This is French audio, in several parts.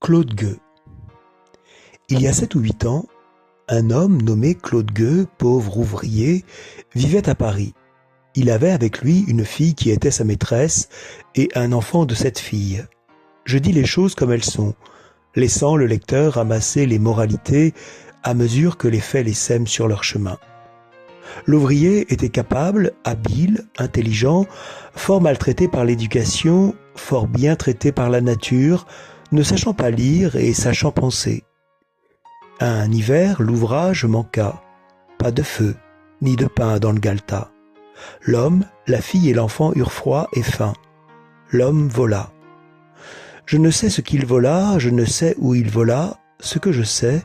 Claude Gueux. Il y a 7 ou 8 ans, un homme nommé Claude Gueux, pauvre ouvrier, vivait à Paris. Il avait avec lui une fille qui était sa maîtresse et un enfant de cette fille. Je dis les choses comme elles sont, laissant le lecteur ramasser les moralités à mesure que les faits les sèment sur leur chemin. L'ouvrier était capable, habile, intelligent, fort maltraité par l'éducation, fort bien traité par la nature, ne sachant pas lire et sachant penser. Un hiver, l'ouvrage manqua. Pas de feu, ni de pain dans le galetas. L'homme, la fille et l'enfant eurent froid et faim. L'homme vola. Je ne sais ce qu'il vola, je ne sais où il vola. Ce que je sais,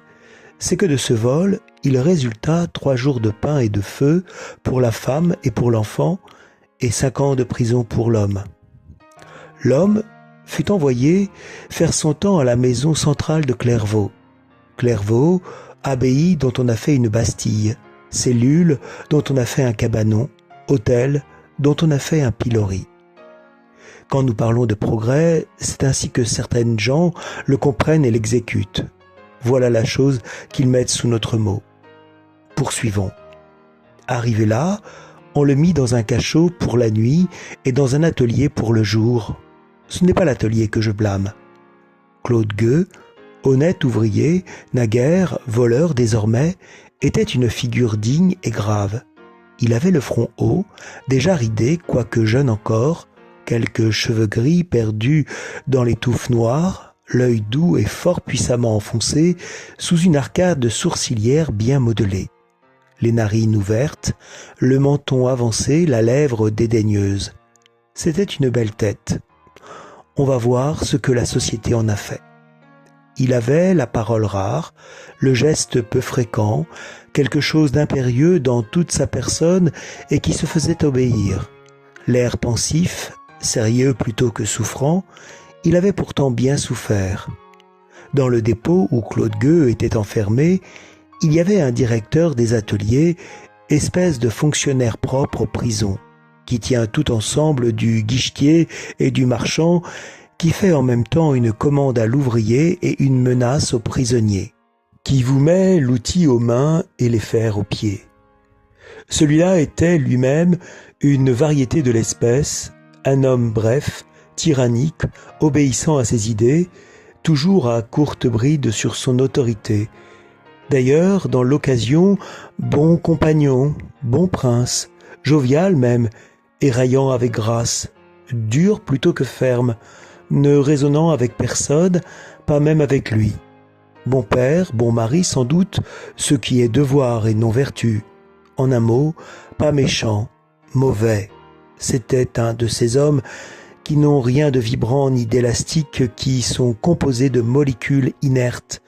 c'est que de ce vol, il résulta 3 jours de pain et de feu pour la femme et pour l'enfant, et 5 ans de prison pour l'homme. L'homme fut envoyé faire son temps à la maison centrale de Clairvaux. Clairvaux, abbaye dont on a fait une bastille, cellule dont on a fait un cabanon, hôtel dont on a fait un pilori. Quand nous parlons de progrès, c'est ainsi que certaines gens le comprennent et l'exécutent. Voilà la chose qu'ils mettent sous notre mot. Poursuivons. Arrivé là, on le mit dans un cachot pour la nuit et dans un atelier pour le jour. Ce n'est pas l'atelier que je blâme. Claude Gueux, honnête ouvrier, naguère, voleur désormais, était une figure digne et grave. Il avait le front haut, déjà ridé, quoique jeune encore, quelques cheveux gris perdus dans les touffes noires, l'œil doux et fort puissamment enfoncé sous une arcade sourcilière bien modelée. Les narines ouvertes, le menton avancé, la lèvre dédaigneuse. C'était une belle tête. On va voir ce que la société en a fait. Il avait la parole rare, le geste peu fréquent, quelque chose d'impérieux dans toute sa personne et qui se faisait obéir. L'air pensif, sérieux plutôt que souffrant, il avait pourtant bien souffert. Dans le dépôt où Claude Gueux était enfermé, il y avait un directeur des ateliers, espèce de fonctionnaire propre aux prisons, qui tient tout ensemble du guichetier et du marchand, qui fait en même temps une commande à l'ouvrier et une menace au prisonnier, qui vous met l'outil aux mains et les fers aux pieds. Celui-là était lui-même une variété de l'espèce, un homme bref, tyrannique, obéissant à ses idées, toujours à courte bride sur son autorité. D'ailleurs, dans l'occasion, bon compagnon, bon prince, jovial même, éraillant avec grâce, dur plutôt que ferme, ne raisonnant avec personne, pas même avec lui. Bon père, bon mari sans doute, ce qui est devoir et non vertu. En un mot, pas méchant, mauvais. C'était un de ces hommes qui n'ont rien de vibrant ni d'élastique, qui sont composés de molécules inertes,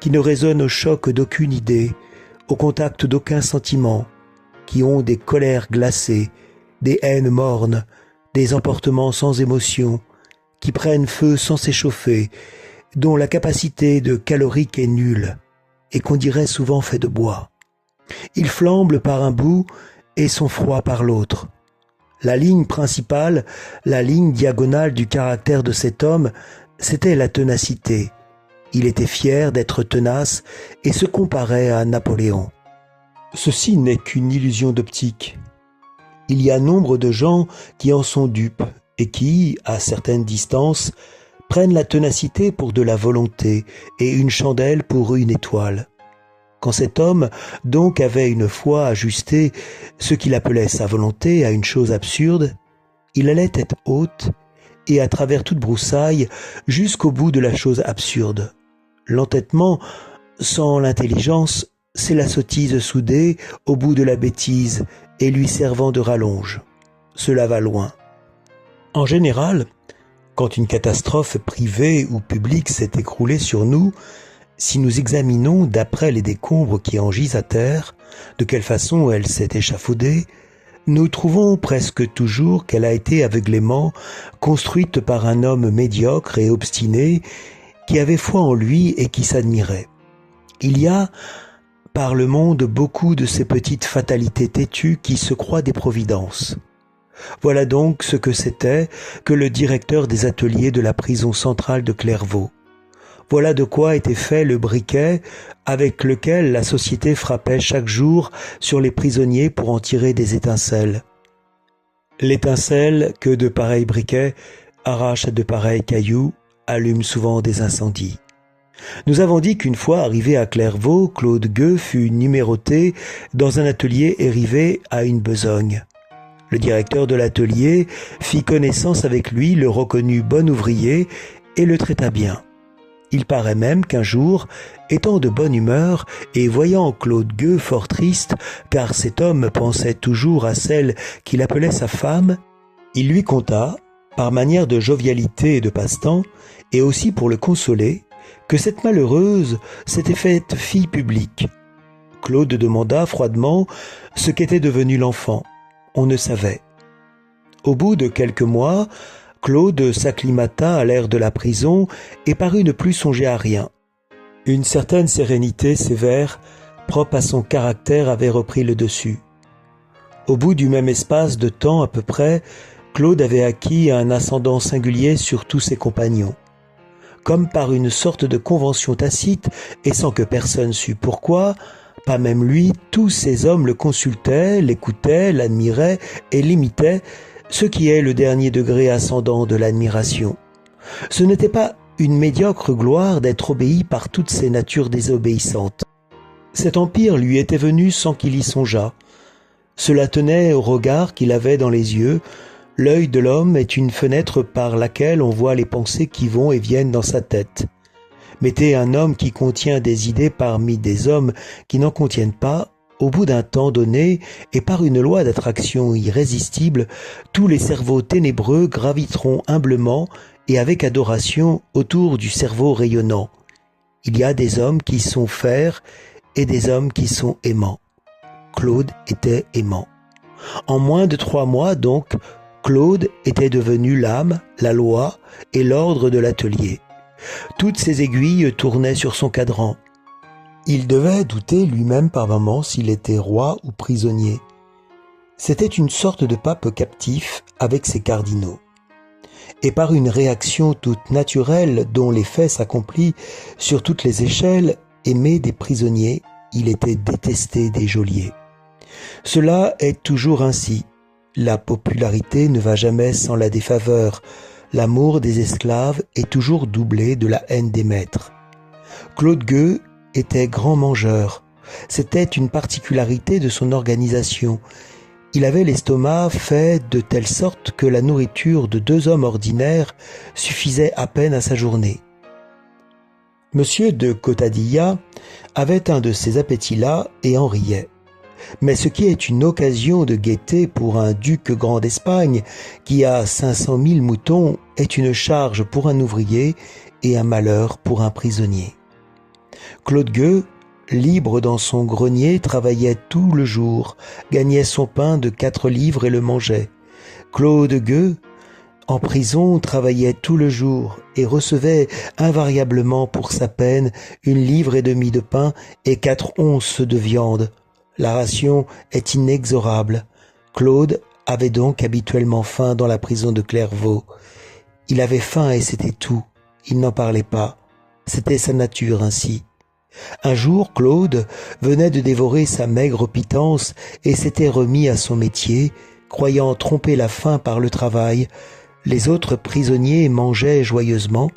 qui ne résonnent au choc d'aucune idée, au contact d'aucun sentiment, qui ont des colères glacées, des haines mornes, des emportements sans émotion, qui prennent feu sans s'échauffer, dont la capacité de calorique est nulle, et qu'on dirait souvent fait de bois. Ils flambent par un bout et sont froids par l'autre. La ligne principale, la ligne diagonale du caractère de cet homme, c'était la ténacité. Il était fier d'être tenace et se comparait à Napoléon. Ceci n'est qu'une illusion d'optique. Il y a nombre de gens qui en sont dupes et qui, à certaines distances, prennent la ténacité pour de la volonté et une chandelle pour une étoile. Quand cet homme donc avait une fois ajusté ce qu'il appelait sa volonté à une chose absurde, il allait tête haute et à travers toute broussaille jusqu'au bout de la chose absurde. L'entêtement, sans l'intelligence, c'est la sottise soudée au bout de la bêtise et lui servant de rallonge. Cela va loin. En général, quand une catastrophe privée ou publique s'est écroulée sur nous, si nous examinons d'après les décombres qui en gisent à terre, de quelle façon elle s'est échafaudée, nous trouvons presque toujours qu'elle a été aveuglément construite par un homme médiocre et obstiné qui avait foi en lui et qui s'admirait. Il y a par le monde beaucoup de ces petites fatalités têtues qui se croient des providences. Voilà donc ce que c'était que le directeur des ateliers de la prison centrale de Clairvaux. Voilà de quoi était fait le briquet avec lequel la société frappait chaque jour sur les prisonniers pour en tirer des étincelles. L'étincelle que de pareils briquets arrache à de pareils cailloux, allume souvent des incendies. Nous avons dit qu'une fois arrivé à Clairvaux, Claude Gueux fut numéroté dans un atelierérivé à une besogne. Le directeur de l'atelier fit connaissance avec lui, le reconnut bon ouvrier et le traita bien. Il paraît même qu'un jour, étant de bonne humeur et voyant Claude Gueux fort triste, car cet homme pensait toujours à celle qu'il appelait sa femme, il lui conta, par manière de jovialité et de passe-temps, et aussi pour le consoler, que cette malheureuse s'était faite fille publique. Claude demanda froidement ce qu'était devenu l'enfant. On ne savait. Au bout de quelques mois, Claude s'acclimata à l'air de la prison et parut ne plus songer à rien. Une certaine sérénité sévère, propre à son caractère, avait repris le dessus. Au bout du même espace de temps à peu près, Claude avait acquis un ascendant singulier sur tous ses compagnons. Comme par une sorte de convention tacite, et sans que personne sût pourquoi, pas même lui, tous ces hommes le consultaient, l'écoutaient, l'admiraient et l'imitaient, ce qui est le dernier degré ascendant de l'admiration. Ce n'était pas une médiocre gloire d'être obéi par toutes ces natures désobéissantes. Cet empire lui était venu sans qu'il y songeât. Cela tenait au regard qu'il avait dans les yeux. L'œil de l'homme est une fenêtre par laquelle on voit les pensées qui vont et viennent dans sa tête. Mettez un homme qui contient des idées parmi des hommes qui n'en contiennent pas, au bout d'un temps donné, et par une loi d'attraction irrésistible, tous les cerveaux ténébreux graviteront humblement et avec adoration autour du cerveau rayonnant. Il y a des hommes qui sont fers et des hommes qui sont aimants. Claude était aimant. En moins de 3 mois, donc, Claude était devenu l'âme, la loi et l'ordre de l'atelier. Toutes ses aiguilles tournaient sur son cadran. Il devait douter lui-même par moments s'il était roi ou prisonnier. C'était une sorte de pape captif avec ses cardinaux. Et par une réaction toute naturelle dont l'effet s'accomplit sur toutes les échelles, aimé des prisonniers, il était détesté des geôliers. Cela est toujours ainsi. La popularité ne va jamais sans la défaveur. L'amour des esclaves est toujours doublé de la haine des maîtres. Claude Gueux était grand mangeur. C'était une particularité de son organisation. Il avait l'estomac fait de telle sorte que la nourriture de 2 hommes ordinaires suffisait à peine à sa journée. Monsieur de Cotadilla avait un de ces appétits-là et en riait. Mais ce qui est une occasion de gaieté pour un duc grand d'Espagne qui a 500 000 moutons est une charge pour un ouvrier et un malheur pour un prisonnier. Claude Gueux, libre dans son grenier, travaillait tout le jour, gagnait son pain de 4 livres et le mangeait. Claude Gueux, en prison, travaillait tout le jour et recevait invariablement pour sa peine 1,5 livre de pain et 4 onces de viande. La ration est inexorable. Claude avait donc habituellement faim dans la prison de Clairvaux. Il avait faim et c'était tout. Il n'en parlait pas. C'était sa nature ainsi. Un jour, Claude venait de dévorer sa maigre pitance et s'était remis à son métier, croyant tromper la faim par le travail. Les autres prisonniers mangeaient joyeusement.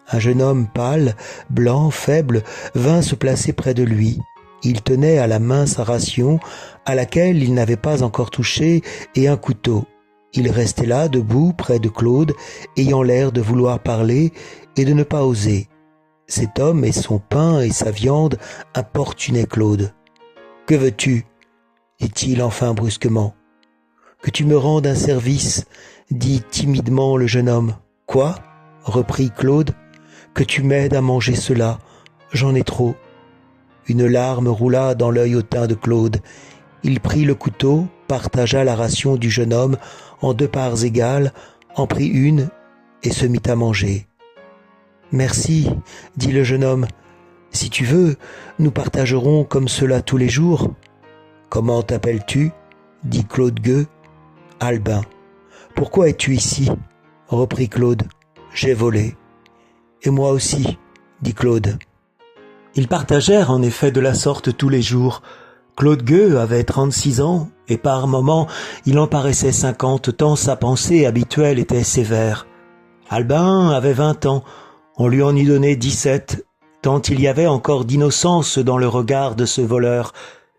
Un jeune homme pâle, blanc, faible, vint se placer près de lui. Il tenait à la main sa ration, à laquelle il n'avait pas encore touché, et un couteau. Il restait là, debout, près de Claude, ayant l'air de vouloir parler et de ne pas oser. Cet homme et son pain et sa viande importunaient Claude. « Que veux-tu » dit-il enfin brusquement. « Que tu me rendes un service » dit timidement le jeune homme. « Quoi » reprit Claude. « Que tu m'aides à manger cela. J'en ai trop. » Une larme roula dans l'œil hautain de Claude. Il prit le couteau, partagea la ration du jeune homme en 2 parts égales, en prit une et se mit à manger. « Merci, dit le jeune homme. Si tu veux, nous partagerons comme cela tous les jours. »« Comment t'appelles-tu » dit Claude Gueux. « Albin. »« Pourquoi es-tu ici » reprit Claude. « J'ai volé. »« Et moi aussi. dit Claude. Ils partagèrent en effet de la sorte tous les jours. Claude Gueux avait 36 ans, et par moments il en paraissait 50, tant sa pensée habituelle était sévère. Albin avait 20 ans, on lui en eût donné 17, tant il y avait encore d'innocence dans le regard de ce voleur.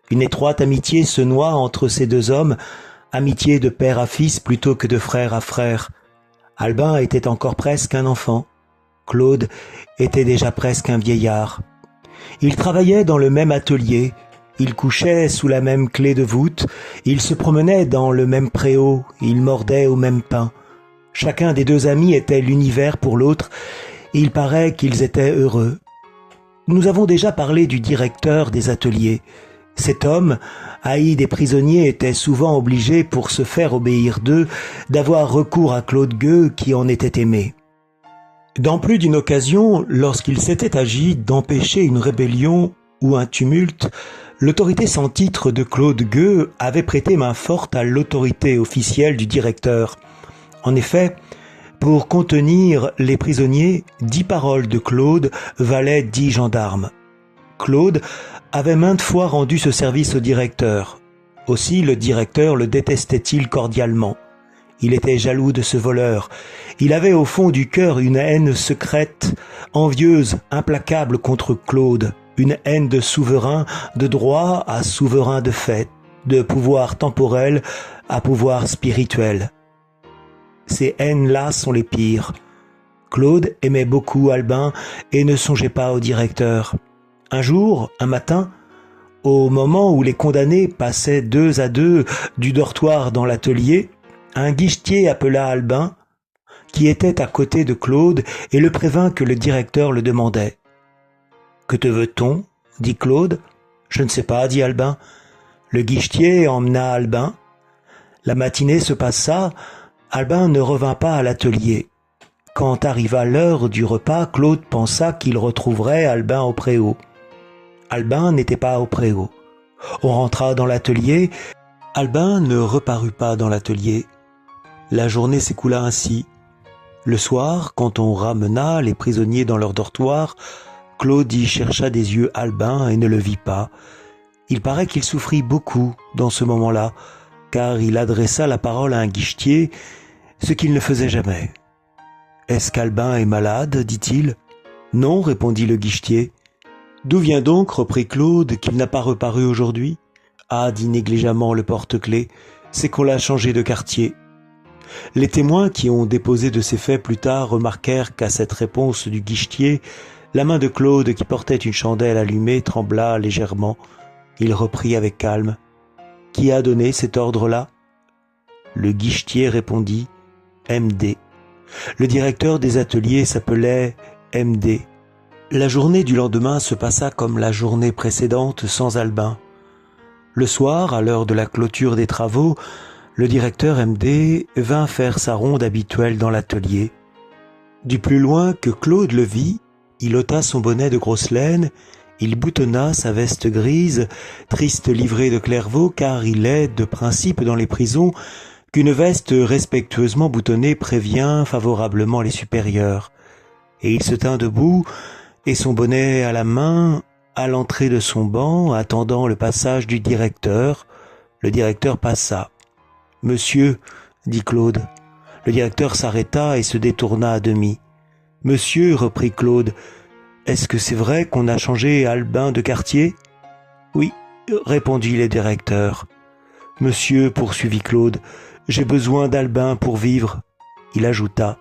Une étroite amitié se noua entre ces deux hommes, amitié de père à fils plutôt que de frère à frère. Albin était encore presque un enfant. Claude était déjà presque un vieillard. Ils travaillaient dans le même atelier, ils couchaient sous la même clé de voûte, ils se promenaient dans le même préau, ils mordaient au même pain. Chacun des deux amis était l'univers pour l'autre, et il paraît qu'ils étaient heureux. Nous avons déjà parlé du directeur des ateliers. Cet homme, haï des prisonniers, était souvent obligé, pour se faire obéir d'eux, d'avoir recours à Claude Gueux qui en était aimé. Dans plus d'une occasion, lorsqu'il s'était agi d'empêcher une rébellion ou un tumulte, l'autorité sans titre de Claude Gueux avait prêté main forte à l'autorité officielle du directeur. En effet, pour contenir les prisonniers, 10 paroles de Claude valaient 10 gendarmes. Claude avait maintes fois rendu ce service au directeur. Aussi le directeur le détestait-il cordialement. Il était jaloux de ce voleur. Il avait au fond du cœur une haine secrète, envieuse, implacable contre Claude, une haine de souverain de droit à souverain de fait, de pouvoir temporel à pouvoir spirituel. Ces haines-là sont les pires. Claude aimait beaucoup Albin et ne songeait pas au directeur. Un jour, un matin, au moment où les condamnés passaient 2 à 2 du dortoir dans l'atelier, un guichetier appela Albin, qui était à côté de Claude, et le prévint que le directeur le demandait. « Que te veut-on » dit Claude. « Je ne sais pas » dit Albin. Le guichetier emmena Albin. La matinée se passa, Albin ne revint pas à l'atelier. Quand arriva l'heure du repas, Claude pensa qu'il retrouverait Albin au préau. Albin n'était pas au préau. On rentra dans l'atelier. Albin ne reparut pas dans l'atelier. La journée s'écoula ainsi. Le soir, quand on ramena les prisonniers dans leur dortoir, Claude y chercha des yeux Albin et ne le vit pas. Il paraît qu'il souffrit beaucoup dans ce moment-là, car il adressa la parole à un guichetier, ce qu'il ne faisait jamais. « Est-ce qu'Albin est malade ?» dit-il. « Non, répondit le guichetier. « D'où vient donc, reprit Claude, qu'il n'a pas reparu aujourd'hui ?»« Ah, dit négligemment le porte-clés, c'est qu'on l'a changé de quartier. » Les témoins qui ont déposé de ces faits plus tard remarquèrent qu'à cette réponse du guichetier, la main de Claude, qui portait une chandelle allumée, trembla légèrement. Il reprit avec calme. « Qui a donné cet ordre-là » Le guichetier répondit « M.D. » Le directeur des ateliers s'appelait M.D. La journée du lendemain se passa comme la journée précédente sans Albin. Le soir, à l'heure de la clôture des travaux, le directeur M.D. vint faire sa ronde habituelle dans l'atelier. Du plus loin que Claude le vit, il ôta son bonnet de grosse laine, il boutonna sa veste grise, triste livrée de Clairvaux, car il est de principe dans les prisons qu'une veste respectueusement boutonnée prévient favorablement les supérieurs. Et il se tint debout, et son bonnet à la main, à l'entrée de son banc, attendant le passage du directeur. Le directeur passa. « Monsieur, » dit Claude. Le directeur s'arrêta et se détourna à demi. « Monsieur, » reprit Claude, « est-ce que c'est vrai qu'on a changé Albin de quartier ?»« Oui, » répondit le directeur. « Monsieur, » poursuivit Claude, « j'ai besoin d'Albin pour vivre. » Il ajouta.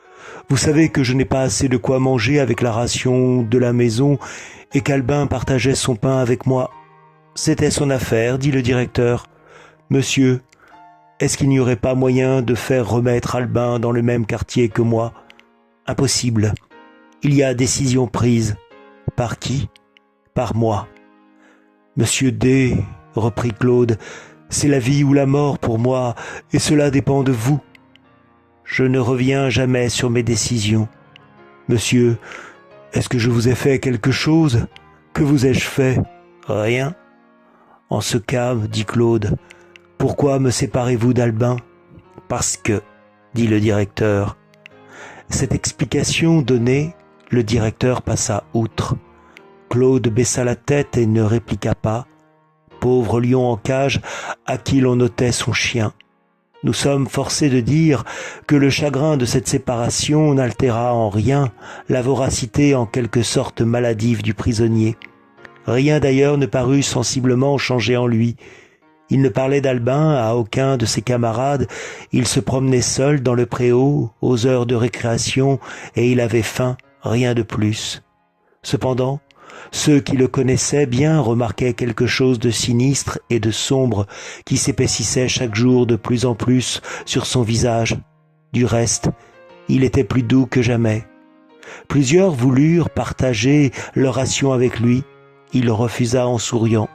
« Vous savez que je n'ai pas assez de quoi manger avec la ration de la maison et qu'Albin partageait son pain avec moi. »« C'était son affaire, » dit le directeur. « Monsieur, est-ce qu'il n'y aurait pas moyen de faire remettre Albin dans le même quartier que moi ? » Impossible. Il y a décision prise. Par qui ? Par moi. Monsieur D, reprit Claude, c'est la vie ou la mort pour moi, et cela dépend de vous. Je ne reviens jamais sur mes décisions. Monsieur, est-ce que je vous ai fait quelque chose ? Que vous ai-je fait ? Rien. En ce cas, dit Claude, pourquoi me séparez-vous d'Albin ? Parce que, dit le directeur. Cette explication donnée, Le directeur passa outre. Claude baissa la tête et ne répliqua pas. Pauvre lion en cage à qui l'on ôtait son chien. Nous sommes forcés de dire que le chagrin de cette séparation n'altéra en rien la voracité en quelque sorte maladive du prisonnier. Rien d'ailleurs ne parut sensiblement changer en lui. Il ne parlait d'Albin à aucun de ses camarades, il se promenait seul dans le préau aux heures de récréation et il avait faim, rien de plus. Cependant, ceux qui le connaissaient bien remarquaient quelque chose de sinistre et de sombre qui s'épaississait chaque jour de plus en plus sur son visage. Du reste, il était plus doux que jamais. Plusieurs voulurent partager leur ration avec lui. Il refusa en souriant.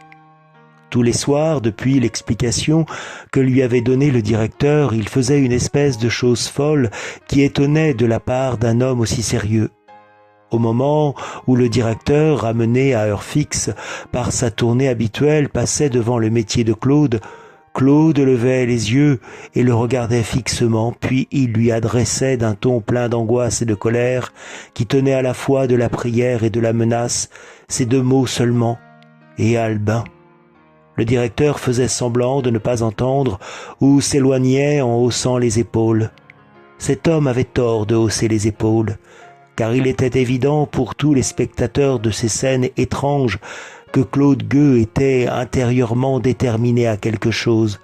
Tous les soirs, depuis l'explication que lui avait donnée le directeur, il faisait une espèce de chose folle qui étonnait de la part d'un homme aussi sérieux. Au moment où le directeur, ramené à heure fixe par sa tournée habituelle, passait devant le métier de Claude, Claude levait les yeux et le regardait fixement, puis il lui adressait d'un ton plein d'angoisse et de colère, qui tenait à la fois de la prière et de la menace, ces deux mots seulement, « Et Albin ». Le directeur faisait semblant de ne pas entendre ou s'éloignait en haussant les épaules. Cet homme avait tort de hausser les épaules, car il était évident pour tous les spectateurs de ces scènes étranges que Claude Gueux était intérieurement déterminé à quelque chose.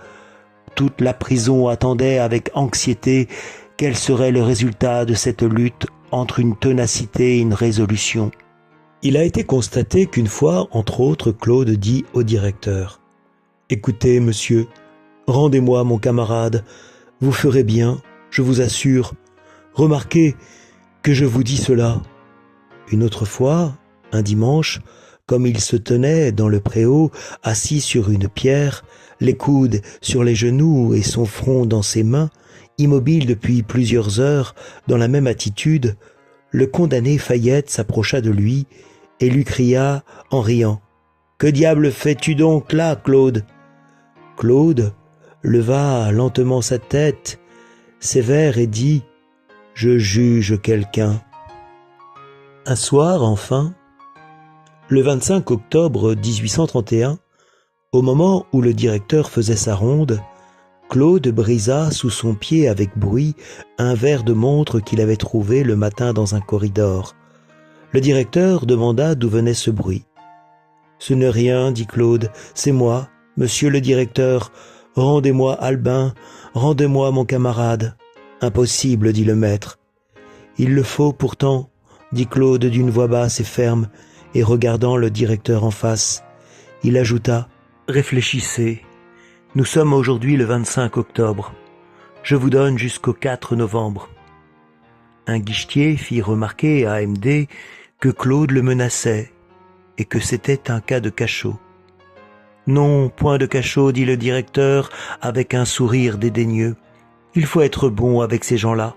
Toute la prison attendait avec anxiété quel serait le résultat de cette lutte entre une ténacité et une résolution. Il a été constaté qu'une fois, entre autres, Claude dit au directeur « Écoutez, monsieur, rendez-moi mon camarade, vous ferez bien, je vous assure. Remarquez que je vous dis cela. » Une autre fois, un dimanche, comme il se tenait dans le préau, assis sur une pierre, les coudes sur les genoux et son front dans ses mains, immobile depuis plusieurs heures dans la même attitude, le condamné Fayette s'approcha de lui et lui cria en riant « Que diable fais-tu donc là, Claude ?» Claude leva lentement sa tête, sévère, et dit « Je juge quelqu'un. » Un soir, enfin, le 25 octobre 1831, au moment où le directeur faisait sa ronde, Claude brisa sous son pied avec bruit un verre de montre qu'il avait trouvé le matin dans un corridor. Le directeur demanda d'où venait ce bruit. « Ce n'est rien, dit Claude, c'est moi, monsieur le directeur, rendez-moi Albin, rendez-moi mon camarade. »« Impossible, dit le maître. »« Il le faut pourtant, dit Claude d'une voix basse et ferme, et regardant le directeur en face. Il ajouta « Réfléchissez, nous sommes aujourd'hui le 25 octobre. Je vous donne jusqu'au 4 novembre. » Un guichetier fit remarquer à M.D. que Claude le menaçait et que c'était un cas de cachot. « Non, point de cachot, dit le directeur avec un sourire dédaigneux. Il faut être bon avec ces gens-là. »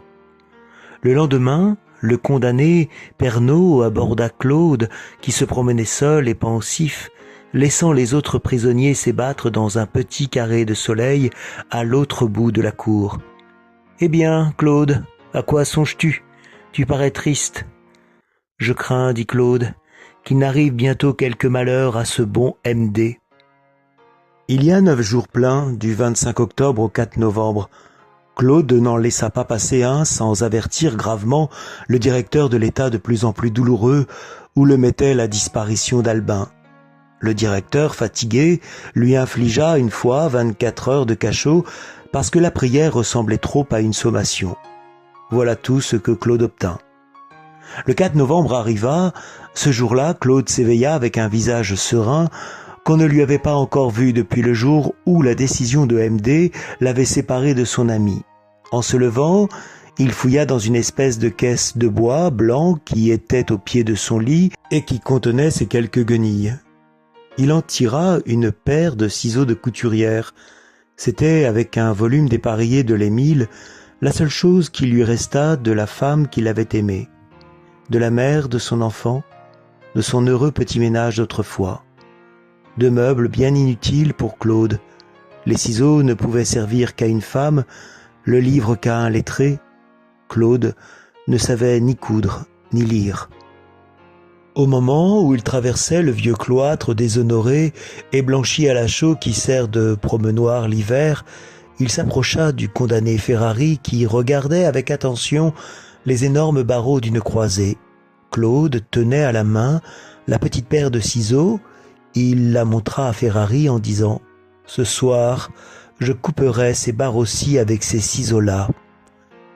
Le lendemain, le condamné Pernot aborda Claude, qui se promenait seul et pensif, laissant les autres prisonniers s'ébattre dans un petit carré de soleil à l'autre bout de la cour. « Eh bien, Claude, à quoi songes-tu? Tu parais triste. »« Je crains, dit Claude, qu'il n'arrive bientôt quelque malheur à ce bon M.D. » Il y a 9 jours pleins, du 25 octobre au 4 novembre. Claude n'en laissa pas passer un sans avertir gravement le directeur de l'état de plus en plus douloureux où le mettait la disparition d'Albin. Le directeur, fatigué, lui infligea une fois 24 heures de cachot parce que la prière ressemblait trop à une sommation. Voilà tout ce que Claude obtint. Le 4 novembre arriva. Ce jour-là, Claude s'éveilla avec un visage serein qu'on ne lui avait pas encore vu depuis le jour où la décision de M.D. l'avait séparé de son ami. En se levant, il fouilla dans une espèce de caisse de bois blanc qui était au pied de son lit et qui contenait ses quelques guenilles. Il en tira une paire de ciseaux de couturière. C'était, avec un volume dépareillé de l'Émile, la seule chose qui lui resta de la femme qu'il avait aimée, de la mère de son enfant, de son heureux petit ménage d'autrefois. 2 meubles bien inutiles pour Claude. Les ciseaux ne pouvaient servir qu'à une femme, le livre qu'à un lettré. Claude ne savait ni coudre ni lire. Au moment où il traversait le vieux cloître déshonoré et blanchi à la chaux qui sert de promenoir l'hiver, il s'approcha du condamné Ferrari qui regardait avec attention les énormes barreaux d'une croisée. Claude tenait à la main la petite paire de ciseaux. Il la montra à Ferrari en disant « Ce soir, je couperai ces barreaux-ci avec ces ciseaux-là. »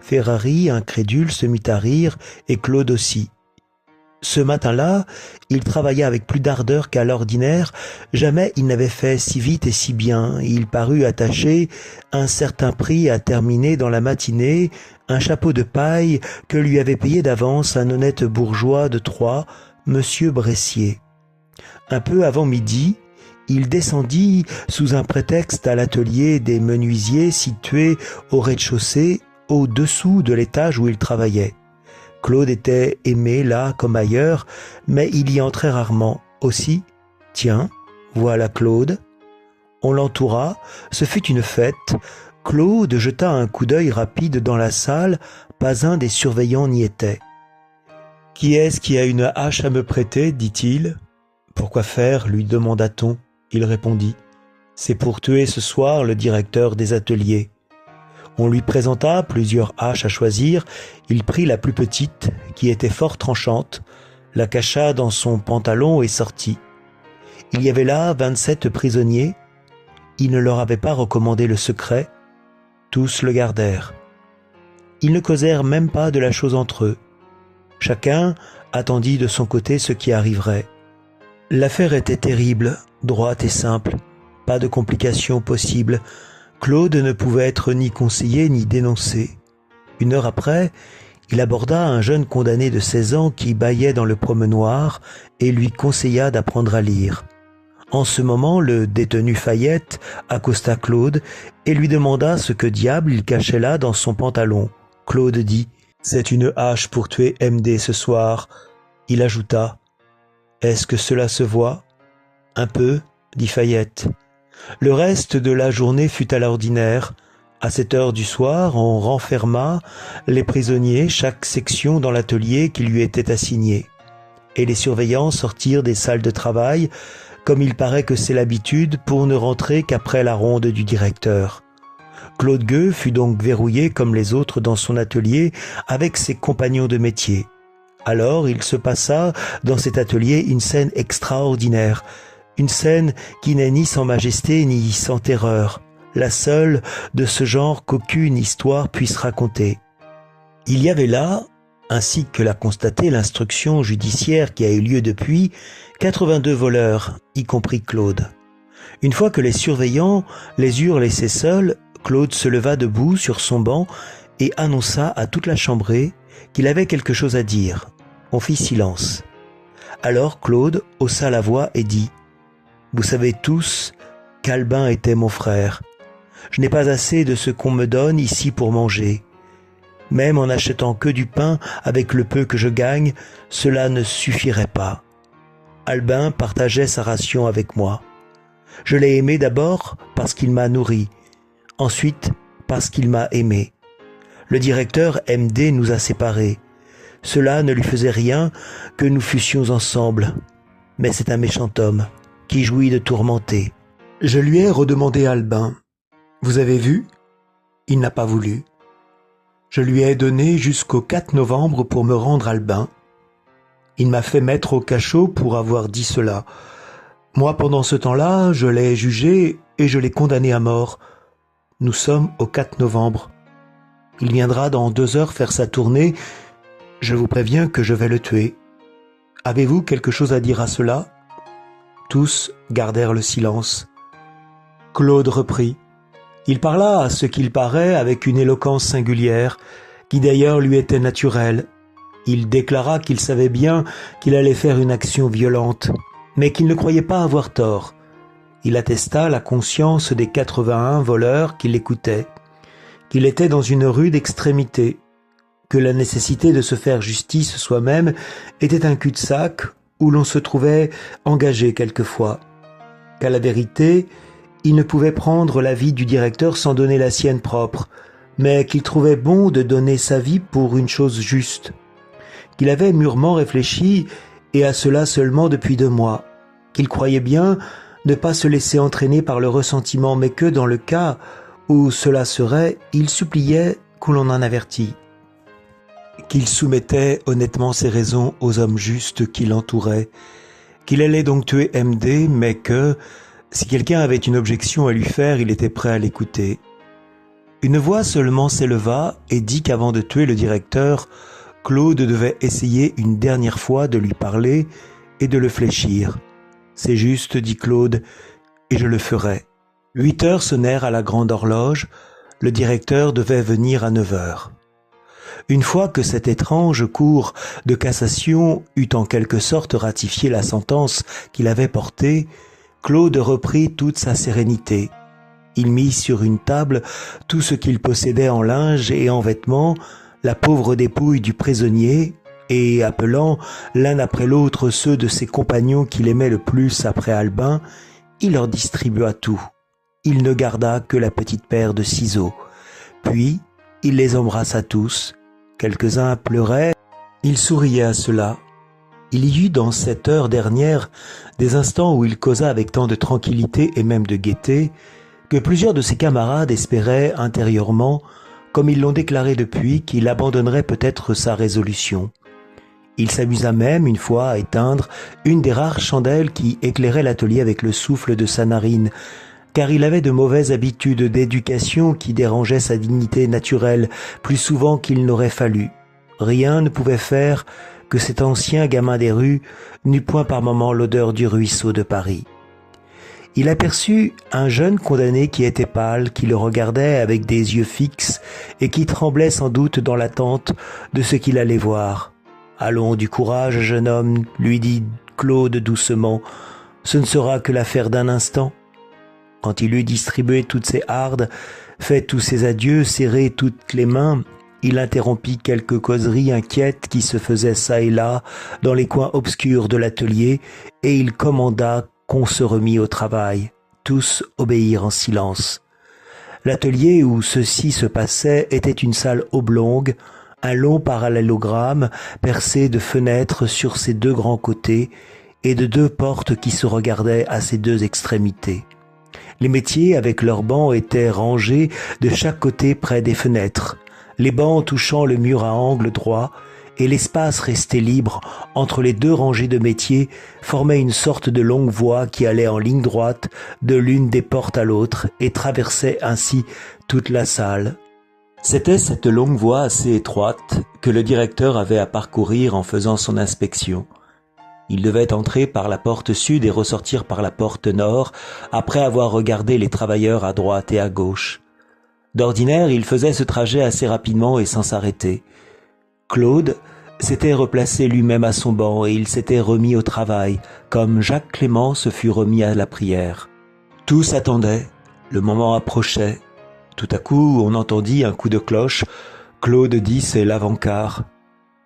Ferrari, incrédule, se mit à rire et Claude aussi. Ce matin-là, il travailla avec plus d'ardeur qu'à l'ordinaire. Jamais il n'avait fait si vite et si bien. Il parut attacher un certain prix à terminer dans la matinée un chapeau de paille que lui avait payé d'avance un honnête bourgeois de Troyes, Monsieur Bressier. Un peu avant midi, il descendit sous un prétexte à l'atelier des menuisiers situé au rez-de-chaussée, au-dessous de l'étage où il travaillait. Claude était aimé là comme ailleurs, mais il y entrait rarement. Aussi, tiens, voilà Claude. On l'entoura, ce fut une fête. Claude jeta un coup d'œil rapide dans la salle, pas un des surveillants n'y était. « Qui est-ce qui a une hache à me prêter ?» dit-il. « Pourquoi faire ?» lui demanda-t-on. Il répondit. « C'est pour tuer ce soir le directeur des ateliers. » On lui présenta plusieurs haches à choisir. Il prit la plus petite, qui était fort tranchante, la cacha dans son pantalon et sortit. Il y avait là 27 prisonniers. Il ne leur avait pas recommandé le secret. Tous le gardèrent. Ils ne causèrent même pas de la chose entre eux. Chacun attendit de son côté ce qui arriverait. L'affaire était terrible, droite et simple. Pas de complications possibles. Claude ne pouvait être ni conseillé ni dénoncé. Une heure après, il aborda un jeune condamné de 16 ans qui bâillait dans le promenoir et lui conseilla d'apprendre à lire. En ce moment, le détenu Fayette accosta Claude et lui demanda ce que diable il cachait là dans son pantalon. Claude dit « C'est une hache pour tuer MD ce soir. » Il ajouta « Est-ce que cela se voit ?»« Un peu, » dit Fayette. Le reste de la journée fut à l'ordinaire. À 7 heures du soir, on renferma les prisonniers, chaque section dans l'atelier qui lui était assigné. Et les surveillants sortirent des salles de travail, comme il paraît que c'est l'habitude, pour ne rentrer qu'après la ronde du directeur. Claude Gueux fut donc verrouillé comme les autres dans son atelier avec ses compagnons de métier. Alors il se passa dans cet atelier une scène extraordinaire, une scène qui n'est ni sans majesté ni sans terreur, la seule de ce genre qu'aucune histoire puisse raconter. Il y avait là, ainsi que l'a constaté l'instruction judiciaire qui a eu lieu depuis, 82 voleurs, y compris Claude. Une fois que les surveillants les eurent laissés seuls, Claude se leva debout sur son banc et annonça à toute la chambrée qu'il avait quelque chose à dire. On fit silence. Alors Claude haussa la voix et dit « Vous savez tous qu'Albin était mon frère. Je n'ai pas assez de ce qu'on me donne ici pour manger. Même en n'achetant que du pain avec le peu que je gagne, cela ne suffirait pas. Albin partageait sa ration avec moi. Je l'ai aimé d'abord parce qu'il m'a nourri, ensuite parce qu'il m'a aimé. Le directeur MD nous a séparés. Cela ne lui faisait rien que nous fussions ensemble. Mais c'est un méchant homme qui jouit de tourmenter. Je lui ai redemandé Albin. Vous avez vu ? Il n'a pas voulu. Je lui ai donné jusqu'au 4 novembre pour me rendre Albin. Il m'a fait mettre au cachot pour avoir dit cela. Moi, pendant ce temps-là, je l'ai jugé et je l'ai condamné à mort. Nous sommes au 4 novembre. Il viendra dans 2 heures faire sa tournée. Je vous préviens que je vais le tuer. Avez-vous quelque chose à dire à cela ? Tous gardèrent le silence. Claude reprit. Il parla à ce qu'il paraît avec une éloquence singulière, qui d'ailleurs lui était naturelle. Il déclara qu'il savait bien qu'il allait faire une action violente, mais qu'il ne croyait pas avoir tort. Il attesta la conscience des 81 voleurs qui l'écoutaient, qu'il était dans une rude extrémité, que la nécessité de se faire justice soi-même était un cul-de-sac où l'on se trouvait engagé quelquefois, qu'à la vérité, il ne pouvait prendre la vie du directeur sans donner la sienne propre, mais qu'il trouvait bon de donner sa vie pour une chose juste, qu'il avait mûrement réfléchi et à cela seulement depuis 2 mois, qu'il croyait bien ne pas se laisser entraîner par le ressentiment, mais que dans le cas où cela serait, il suppliait qu'on l'en en avertît, qu'il soumettait honnêtement ses raisons aux hommes justes qui l'entouraient, qu'il allait donc tuer MD, mais que, si quelqu'un avait une objection à lui faire, il était prêt à l'écouter. Une voix seulement s'éleva et dit qu'avant de tuer le directeur, Claude devait essayer une dernière fois de lui parler et de le fléchir. « C'est juste, dit Claude, et je le ferai. » 8 heures sonnèrent à la grande horloge, le directeur devait venir à 9 heures. Une fois que cette étrange cour de cassation eut en quelque sorte ratifié la sentence qu'il avait portée, Claude reprit toute sa sérénité. Il mit sur une table tout ce qu'il possédait en linge et en vêtements, la pauvre dépouille du prisonnier, et appelant l'un après l'autre ceux de ses compagnons qu'il aimait le plus après Albin, il leur distribua tout. Il ne garda que la petite paire de ciseaux. Puis, il les embrassa tous. Quelques-uns pleuraient, il souriait à cela. Il y eut dans cette heure dernière des instants où il causa avec tant de tranquillité et même de gaieté, que plusieurs de ses camarades espéraient intérieurement, comme ils l'ont déclaré depuis, qu'il abandonnerait peut-être sa résolution. Il s'amusa même une fois à éteindre une des rares chandelles qui éclairait l'atelier avec le souffle de sa narine, car il avait de mauvaises habitudes d'éducation qui dérangeaient sa dignité naturelle plus souvent qu'il n'aurait fallu. Rien ne pouvait faire que cet ancien gamin des rues n'eût point par moments l'odeur du ruisseau de Paris. Il aperçut un jeune condamné qui était pâle, qui le regardait avec des yeux fixes et qui tremblait sans doute dans l'attente de ce qu'il allait voir. « Allons, du courage, jeune homme, lui dit Claude doucement, ce ne sera que l'affaire d'un instant. » Quand il eut distribué toutes ses hardes, fait tous ses adieux, serré toutes les mains, il interrompit quelques causeries inquiètes qui se faisaient çà et là dans les coins obscurs de l'atelier et il commanda qu'on se remit au travail. Tous obéirent en silence. L'atelier où ceci se passait était une salle oblongue, un long parallélogramme percé de fenêtres sur ses 2 grands côtés et de 2 portes qui se regardaient à ses 2 extrémités. Les métiers avec leurs bancs étaient rangés de chaque côté près des fenêtres, les bancs touchant le mur à angle droit, et l'espace resté libre entre les 2 rangées de métiers formait une sorte de longue voie qui allait en ligne droite de l'une des portes à l'autre et traversait ainsi toute la salle. C'était cette longue voie assez étroite que le directeur avait à parcourir en faisant son inspection. Il devait entrer par la porte sud et ressortir par la porte nord, après avoir regardé les travailleurs à droite et à gauche. D'ordinaire, il faisait ce trajet assez rapidement et sans s'arrêter. Claude s'était replacé lui-même à son banc et il s'était remis au travail, comme Jacques Clément se fut remis à la prière. Tous attendaient, le moment approchait. Tout à coup, on entendit un coup de cloche. Claude dit « c'est l'avant-quart ».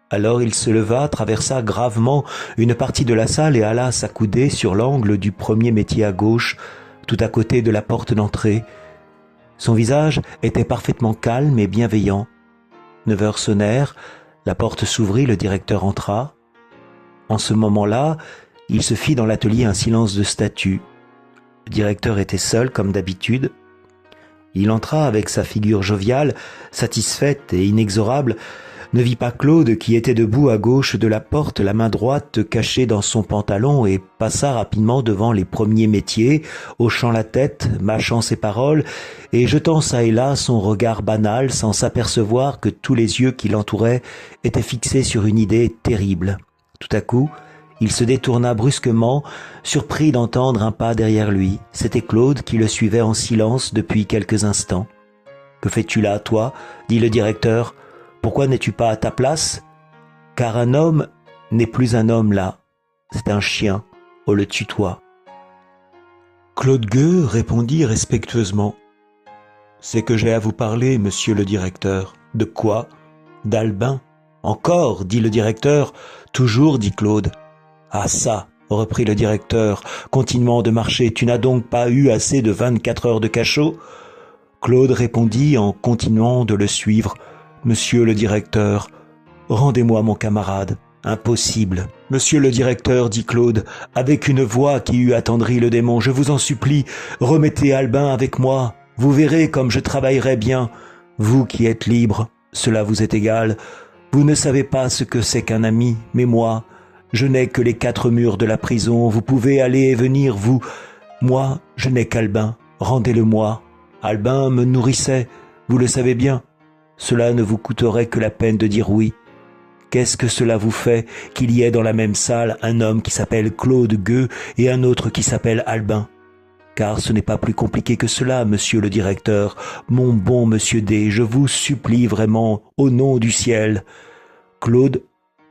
Alors il se leva, traversa gravement une partie de la salle et alla s'accouder sur l'angle du premier métier à gauche, tout à côté de la porte d'entrée. Son visage était parfaitement calme et bienveillant. 9 heures sonnèrent, la porte s'ouvrit, le directeur entra. En ce moment-là, il se fit dans l'atelier un silence de statue. Le directeur était seul, comme d'habitude. Il entra avec sa figure joviale, satisfaite et inexorable, ne vit pas Claude qui était debout à gauche de la porte, la main droite cachée dans son pantalon, et passa rapidement devant les premiers métiers, hochant la tête, mâchant ses paroles et jetant çà et là son regard banal sans s'apercevoir que tous les yeux qui l'entouraient étaient fixés sur une idée terrible. Tout à coup, il se détourna brusquement, surpris d'entendre un pas derrière lui. C'était Claude qui le suivait en silence depuis quelques instants. « Que fais-tu là, toi ?» dit le directeur. « Pourquoi n'es-tu pas à ta place ? Car un homme n'est plus un homme là. C'est un chien. On le tutoie. » Claude Gueux répondit respectueusement. « C'est que j'ai à vous parler, monsieur le directeur. »« De quoi ? D'Albin. »« Encore, dit le directeur. »« Toujours, dit Claude. »« Ah ça, reprit le directeur, continuant de marcher, tu n'as donc pas eu assez de 24 heures de cachot ?» Claude répondit en continuant de le suivre. « Monsieur le directeur, rendez-moi mon camarade. Impossible. Monsieur le directeur, dit Claude, avec une voix qui eût attendri le démon, je vous en supplie, remettez Albin avec moi. Vous verrez comme je travaillerai bien. Vous qui êtes libre, cela vous est égal. Vous ne savez pas ce que c'est qu'un ami, mais moi, je n'ai que les 4 murs de la prison. Vous pouvez aller et venir, vous. Moi, je n'ai qu'Albin. Rendez-le-moi. Albin me nourrissait, vous le savez bien. Cela ne vous coûterait que la peine de dire oui. Qu'est-ce que cela vous fait qu'il y ait dans la même salle un homme qui s'appelle Claude Gueux et un autre qui s'appelle Albin? Car ce n'est pas plus compliqué que cela, monsieur le directeur, mon bon monsieur D, je vous supplie vraiment, au nom du ciel. Claude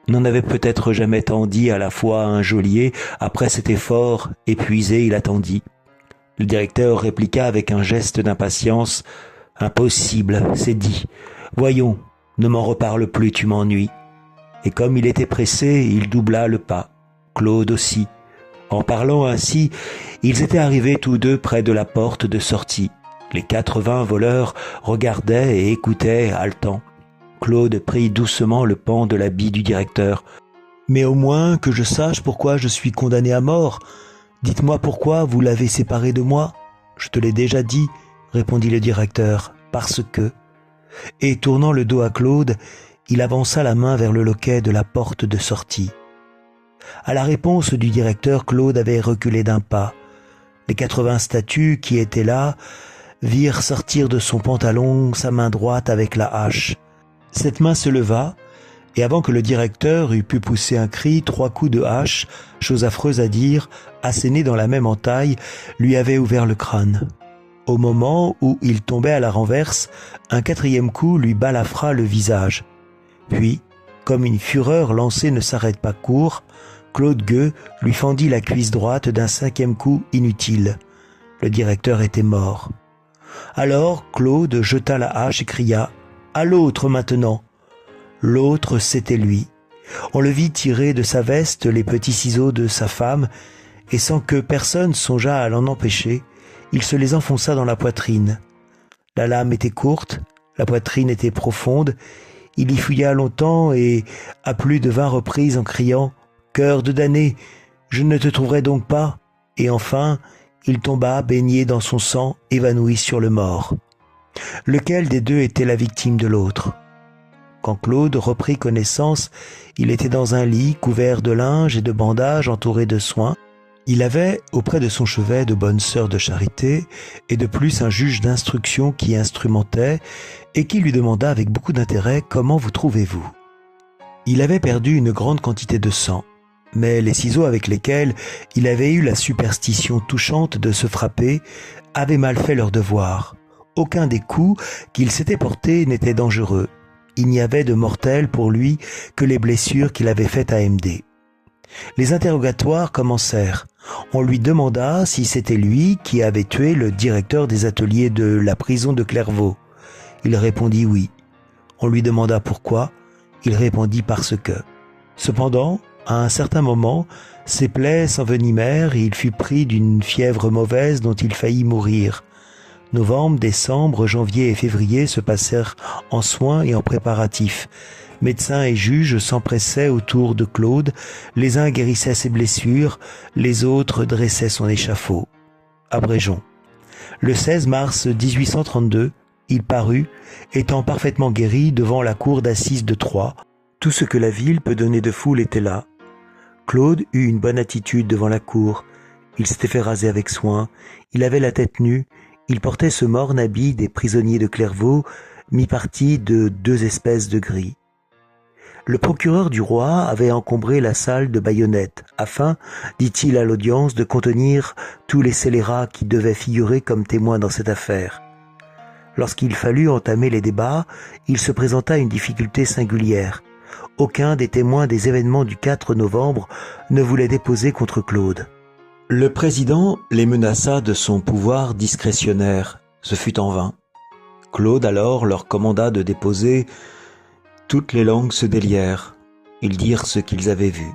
n'en avait peut-être jamais tant dit à la fois à un geôlier. Après cet effort, épuisé, il attendit. Le directeur répliqua avec un geste d'impatience. « Impossible, c'est dit. Voyons, ne m'en reparle plus, tu m'ennuies. » Et comme il était pressé, il doubla le pas. Claude aussi. En parlant ainsi, ils étaient arrivés tous deux près de la porte de sortie. Les 80 voleurs regardaient et écoutaient, haletants. Claude prit doucement le pan de l'habit du directeur. « Mais au moins que je sache pourquoi je suis condamné à mort. Dites-moi pourquoi vous l'avez séparé de moi. »« Je te l'ai déjà dit, » répondit le directeur, « parce que... » Et tournant le dos à Claude, il avança la main vers le loquet de la porte de sortie. À la réponse du directeur, Claude avait reculé d'un pas. Les 80 statues qui étaient là virent sortir de son pantalon sa main droite avec la hache. Cette main se leva, et avant que le directeur eût pu pousser un cri, 3 coups de hache, chose affreuse à dire, assénés dans la même entaille, lui avaient ouvert le crâne. Au moment où il tombait à la renverse, un 4e coup lui balafra le visage. Puis, comme une fureur lancée ne s'arrête pas court, Claude Gueux lui fendit la cuisse droite d'un 5e coup inutile. Le directeur était mort. Alors Claude jeta la hache et cria « À l'autre maintenant !» L'autre, c'était lui. On le vit tirer de sa veste les petits ciseaux de sa femme, et sans que personne songeât à l'en empêcher, il se les enfonça dans la poitrine. La lame était courte, la poitrine était profonde. Il y fouilla longtemps et, à plus de 20 reprises en criant « Cœur de damné, je ne te trouverai donc pas !» Et enfin, il tomba baigné dans son sang, évanoui sur le mort. Lequel des deux était la victime de l'autre? Quand Claude reprit connaissance, il était dans un lit couvert de linge et de bandages entouré de soins. Il avait auprès de son chevet de bonnes sœurs de charité et de plus un juge d'instruction qui instrumentait et qui lui demanda avec beaucoup d'intérêt « Comment vous trouvez-vous » Il avait perdu une grande quantité de sang, mais les ciseaux avec lesquels il avait eu la superstition touchante de se frapper avaient mal fait leur devoir. Aucun des coups qu'il s'était portés n'était dangereux. Il n'y avait de mortel pour lui que les blessures qu'il avait faites à MD. Les interrogatoires commencèrent. On lui demanda si c'était lui qui avait tué le directeur des ateliers de la prison de Clairvaux. Il répondit oui. On lui demanda pourquoi. Il répondit parce que. Cependant, à un certain moment, ses plaies s'envenimèrent et il fut pris d'une fièvre mauvaise dont il faillit mourir. Novembre, décembre, janvier et février se passèrent en soins et en préparatifs. Médecins et juges s'empressaient autour de Claude, les uns guérissaient ses blessures, les autres dressaient son échafaud. Abrégeons. Le 16 mars 1832, il parut, étant parfaitement guéri devant la cour d'assises de Troyes. Tout ce que la ville peut donner de foule était là. Claude eut une bonne attitude devant la cour. Il s'était fait raser avec soin, il avait la tête nue, il portait ce morne habit des prisonniers de Clairvaux, mi-parti de 2 espèces de gris. Le procureur du roi avait encombré la salle de baïonnettes, afin, dit-il à l'audience, de contenir tous les scélérats qui devaient figurer comme témoins dans cette affaire. Lorsqu'il fallut entamer les débats, il se présenta une difficulté singulière. Aucun des témoins des événements du 4 novembre ne voulait déposer contre Claude. Le président les menaça de son pouvoir discrétionnaire. Ce fut en vain. Claude alors leur commanda de déposer. Toutes les langues se délièrent. Ils dirent ce qu'ils avaient vu.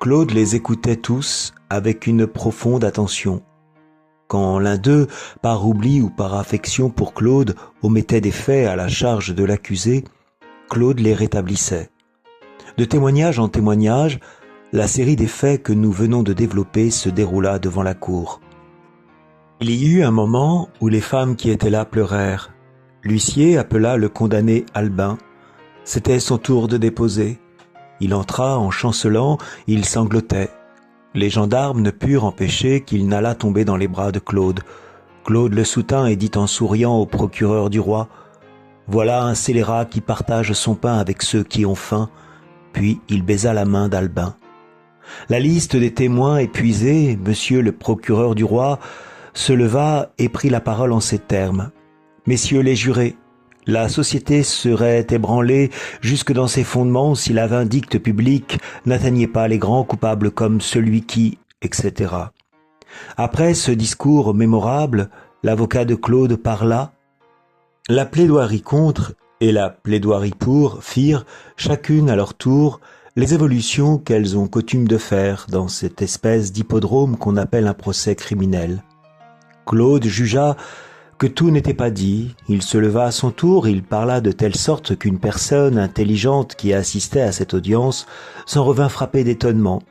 Claude les écoutait tous avec une profonde attention. Quand l'un d'eux, par oubli ou par affection pour Claude, omettait des faits à la charge de l'accusé, Claude les rétablissait. De témoignage en témoignage, la série des faits que nous venons de développer se déroula devant la cour. Il y eut un moment où les femmes qui étaient là pleurèrent. L'huissier appela le condamné Albin. C'était son tour de déposer. Il entra en chancelant, il sanglotait. Les gendarmes ne purent empêcher qu'il n'allât tomber dans les bras de Claude. Claude le soutint et dit en souriant au procureur du roi « Voilà un scélérat qui partage son pain avec ceux qui ont faim. » Puis il baisa la main d'Albin. La liste des témoins épuisée, monsieur le procureur du roi se leva et prit la parole en ces termes. « Messieurs les jurés, la société serait ébranlée jusque dans ses fondements si la vindicte publique n'atteignait pas les grands coupables comme celui qui, etc. » Après ce discours mémorable, l'avocat de Claude parla. La plaidoirie contre et la plaidoirie pour firent, chacune à leur tour, les évolutions qu'elles ont coutume de faire dans cette espèce d'hippodrome qu'on appelle un procès criminel. Claude jugea que tout n'était pas dit, il se leva à son tour, il parla de telle sorte qu'une personne intelligente qui assistait à cette audience s'en revint frappée d'étonnement.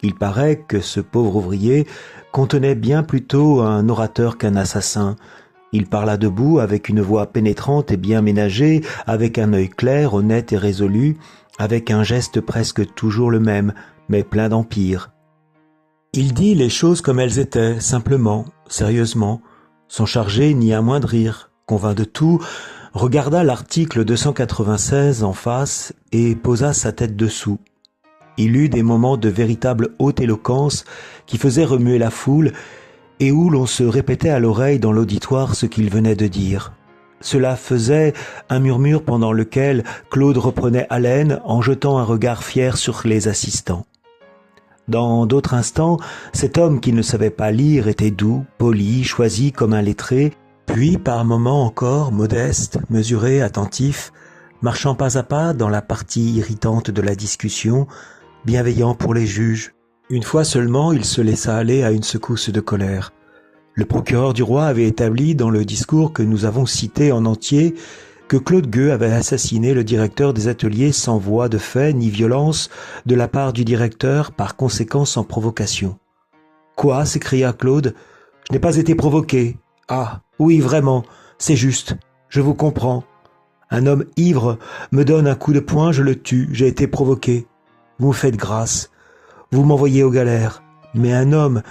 Il paraît que ce pauvre ouvrier contenait bien plutôt un orateur qu'un assassin. Il parla debout avec une voix pénétrante et bien ménagée, avec un œil clair, honnête et résolu, avec un geste presque toujours le même, mais plein d'empire. Il dit les choses comme elles étaient, simplement, sérieusement, sans charger ni amoindrir, convainc de tout, regarda l'article 296 en face et posa sa tête dessous. Il eut des moments de véritable haute éloquence qui faisaient remuer la foule et où l'on se répétait à l'oreille dans l'auditoire ce qu'il venait de dire. Cela faisait un murmure pendant lequel Claude reprenait haleine en jetant un regard fier sur les assistants. Dans d'autres instants, cet homme qui ne savait pas lire était doux, poli, choisi comme un lettré, puis par moments encore modeste, mesuré, attentif, marchant pas à pas dans la partie irritante de la discussion, bienveillant pour les juges. Une fois seulement, il se laissa aller à une secousse de colère. Le procureur du roi avait établi dans le discours que nous avons cité en entier que Claude Gueux avait assassiné le directeur des ateliers sans voie de fait ni violence de la part du directeur, par conséquent sans provocation. « Quoi » s'écria Claude. « Je n'ai pas été provoqué. »« Ah, oui, vraiment, c'est juste, je vous comprends. Un homme ivre me donne un coup de poing, je le tue, j'ai été provoqué. Vous me faites grâce, vous m'envoyez aux galères. Mais un homme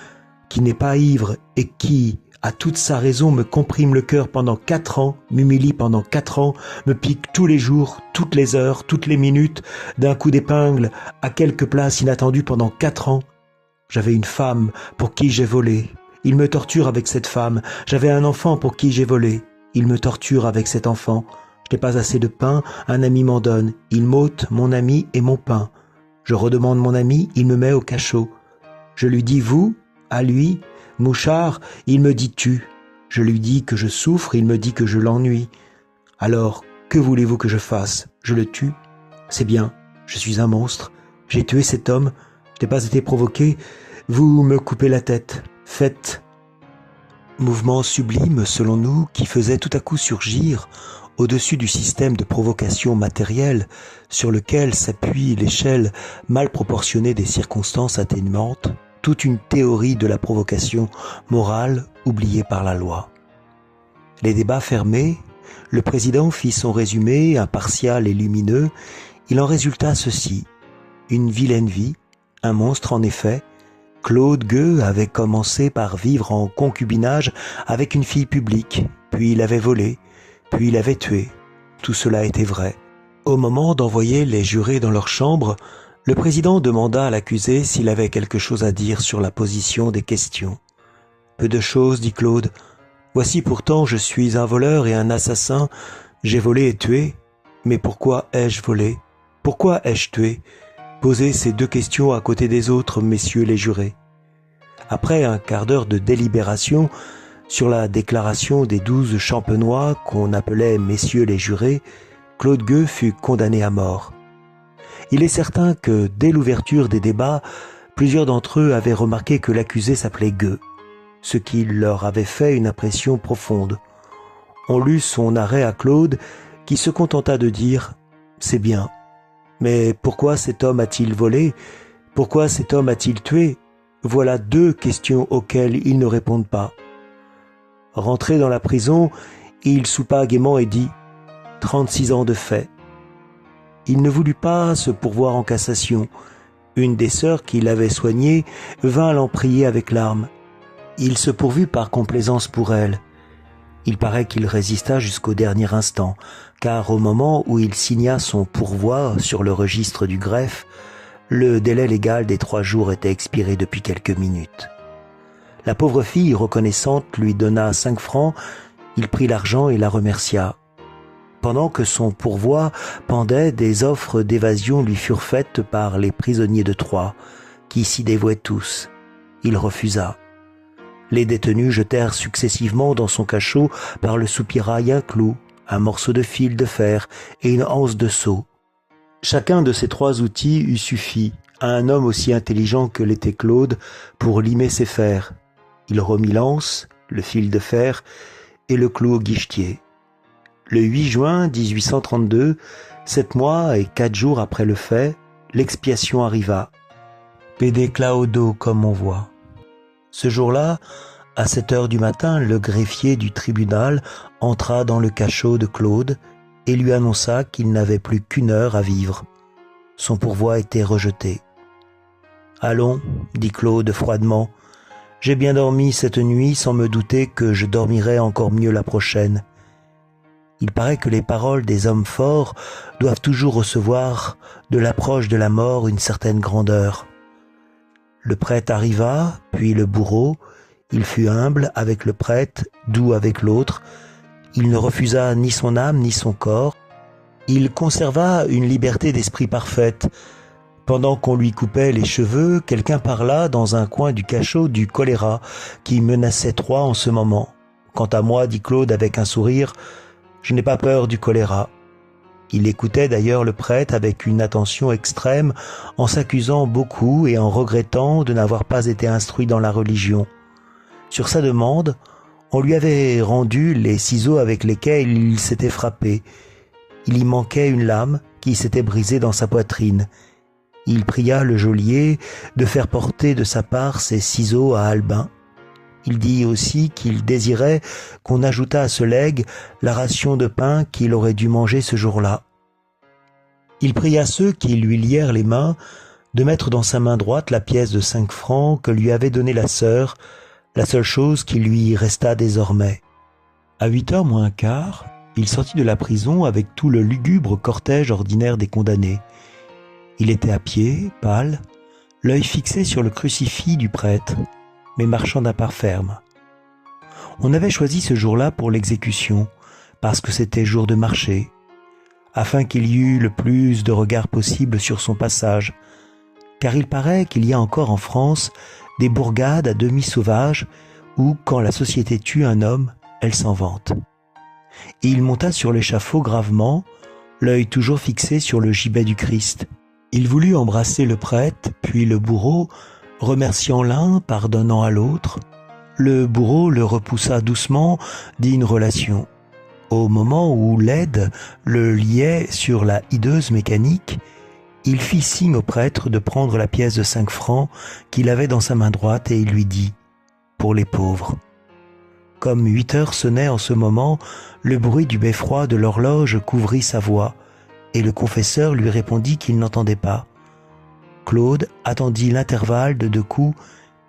qui n'est pas ivre et qui, à toute sa raison, me comprime le cœur pendant 4 ans, m'humilie pendant 4 ans, me pique tous les jours, toutes les heures, toutes les minutes, d'un coup d'épingle, à quelque place inattendue pendant 4 ans. J'avais une femme pour qui j'ai volé. Il me torture avec cette femme. J'avais un enfant pour qui j'ai volé. Il me torture avec cet enfant. Je n'ai pas assez de pain, un ami m'en donne. Il m'ôte mon ami et mon pain. Je redemande mon ami, il me met au cachot. Je lui dis vous, à lui, mouchard, il me dit tu. Je lui dis que je souffre, il me dit que je l'ennuie. Alors, que voulez-vous que je fasse? Je le tue? C'est bien, je suis un monstre. J'ai tué cet homme, je n'ai pas été provoqué. Vous me coupez la tête. Faites. Mouvement sublime, selon nous, qui faisait tout à coup surgir, au-dessus du système de provocation matérielle sur lequel s'appuie l'échelle mal proportionnée des circonstances atténuantes, toute une théorie de la provocation morale oubliée par la loi. Les débats fermés, le président fit son résumé impartial et lumineux. Il en résulta ceci: une vilaine vie, un monstre en effet. Claude Gueux avait commencé par vivre en concubinage avec une fille publique, puis il avait volé, puis il avait tué. Tout cela était vrai. Au moment d'envoyer les jurés dans leur chambre, le président demanda à l'accusé s'il avait quelque chose à dire sur la position des questions. « Peu de choses, dit Claude. Voici pourtant, je suis un voleur et un assassin. J'ai volé et tué. Mais pourquoi ai-je volé? Pourquoi ai-je tué? Posez ces 2 questions à côté des autres, messieurs les jurés. » Après un quart d'heure de délibération sur la déclaration des 12 champenois qu'on appelait messieurs les jurés, Claude Gueux fut condamné à mort. Il est certain que, dès l'ouverture des débats, plusieurs d'entre eux avaient remarqué que l'accusé s'appelait Gueux, ce qui leur avait fait une impression profonde. On lut son arrêt à Claude, qui se contenta de dire « C'est bien ». Mais pourquoi cet homme a-t-il volé? Pourquoi cet homme a-t-il tué? Voilà 2 questions auxquelles ils ne répondent pas. Rentré dans la prison, il soupa gaiement et dit « 36 ans de fait ». Il ne voulut pas se pourvoir en cassation. Une des sœurs qui l'avait soigné vint l'en prier avec larmes. Il se pourvut par complaisance pour elle. Il paraît qu'il résista jusqu'au dernier instant, car au moment où il signa son pourvoi sur le registre du greffe, le délai légal des 3 jours était expiré depuis quelques minutes. La pauvre fille, reconnaissante, lui donna 5 francs, il prit l'argent et la remercia. Pendant que son pourvoi pendait, des offres d'évasion lui furent faites par les prisonniers de Troyes, qui s'y dévouaient tous. Il refusa. Les détenus jetèrent successivement dans son cachot par le soupirail un clou, un morceau de fil de fer et une anse de seau. Chacun de ces 3 outils eût suffi à un homme aussi intelligent que l'était Claude pour limer ses fers. Il remit l'anse, le fil de fer et le clou au guichetier. Le 8 juin 1832, 7 mois et 4 jours après le fait, l'expiation arriva. Pede claudo, comme on voit. Ce jour-là, à 7 heures du matin, le greffier du tribunal entra dans le cachot de Claude et lui annonça qu'il n'avait plus qu'1 heure à vivre. Son pourvoi était rejeté. « Allons, dit Claude froidement, j'ai bien dormi cette nuit sans me douter que je dormirai encore mieux la prochaine. Il paraît que les paroles des hommes forts doivent toujours recevoir de l'approche de la mort une certaine grandeur. » Le prêtre arriva, puis le bourreau. Il fut humble avec le prêtre, doux avec l'autre. Il ne refusa ni son âme ni son corps. Il conserva une liberté d'esprit parfaite. Pendant qu'on lui coupait les cheveux, quelqu'un parla dans un coin du cachot du choléra qui menaçait Troyes en ce moment. « Quant à moi, dit Claude avec un sourire, je n'ai pas peur du choléra. » Il écoutait d'ailleurs le prêtre avec une attention extrême, en s'accusant beaucoup et en regrettant de n'avoir pas été instruit dans la religion. Sur sa demande, on lui avait rendu les ciseaux avec lesquels il s'était frappé. Il y manquait une lame qui s'était brisée dans sa poitrine. Il pria le geôlier de faire porter de sa part ces ciseaux à Albin. Il dit aussi qu'il désirait qu'on ajoutât à ce legs la ration de pain qu'il aurait dû manger ce jour-là. Il pria ceux qui lui lièrent les mains de mettre dans sa main droite la pièce de 5 francs que lui avait donnée la sœur, la seule chose qui lui restât désormais. À 8h moins quart, il sortit de la prison avec tout le lugubre cortège ordinaire des condamnés. Il était à pied, pâle, l'œil fixé sur le crucifix du prêtre, mais marchant d'un pas ferme. On avait choisi ce jour-là pour l'exécution, parce que c'était jour de marché, afin qu'il y eût le plus de regards possible sur son passage, car il paraît qu'il y a encore en France des bourgades à demi sauvages où, quand la société tue un homme, elle s'en vante. Et il monta sur l'échafaud gravement, l'œil toujours fixé sur le gibet du Christ. Il voulut embrasser le prêtre, puis le bourreau, remerciant l'un, pardonnant à l'autre. Le bourreau le repoussa doucement, dit une relation. Au moment où l'aide le liait sur la hideuse mécanique, il fit signe au prêtre de prendre la pièce de 5 francs qu'il avait dans sa main droite et il lui dit « Pour les pauvres ». Comme 8 heures sonnaient en ce moment, le bruit du beffroi de l'horloge couvrit sa voix et le confesseur lui répondit qu'il n'entendait pas. Claude attendit l'intervalle de 2 coups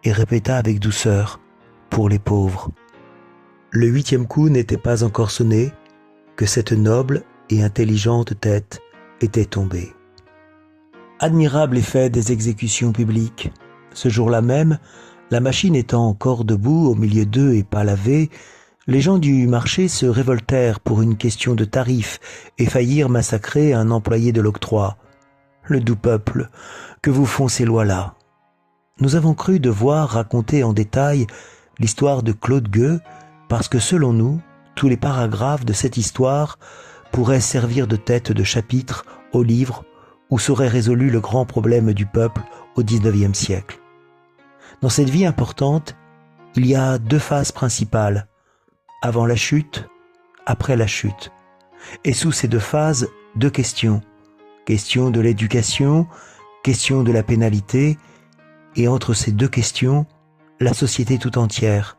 et répéta avec douceur « Pour les pauvres ». Le 8e coup n'était pas encore sonné que cette noble et intelligente tête était tombée. Admirable effet des exécutions publiques. Ce jour-là même, la machine étant encore debout au milieu d'eux et pas lavée, les gens du marché se révoltèrent pour une question de tarif et faillirent massacrer un employé de l'octroi. Le doux peuple, que vous font ces lois-là? Nous avons cru devoir raconter en détail l'histoire de Claude Gueux parce que selon nous, tous les paragraphes de cette histoire pourraient servir de tête de chapitre au livre où serait résolu le grand problème du peuple au XIXe siècle. Dans cette vie importante, il y a 2 phases principales, avant la chute, après la chute. Et sous ces 2 phases, 2 questions. question de l'éducation, question de la pénalité, et entre ces deux questions, la société tout entière.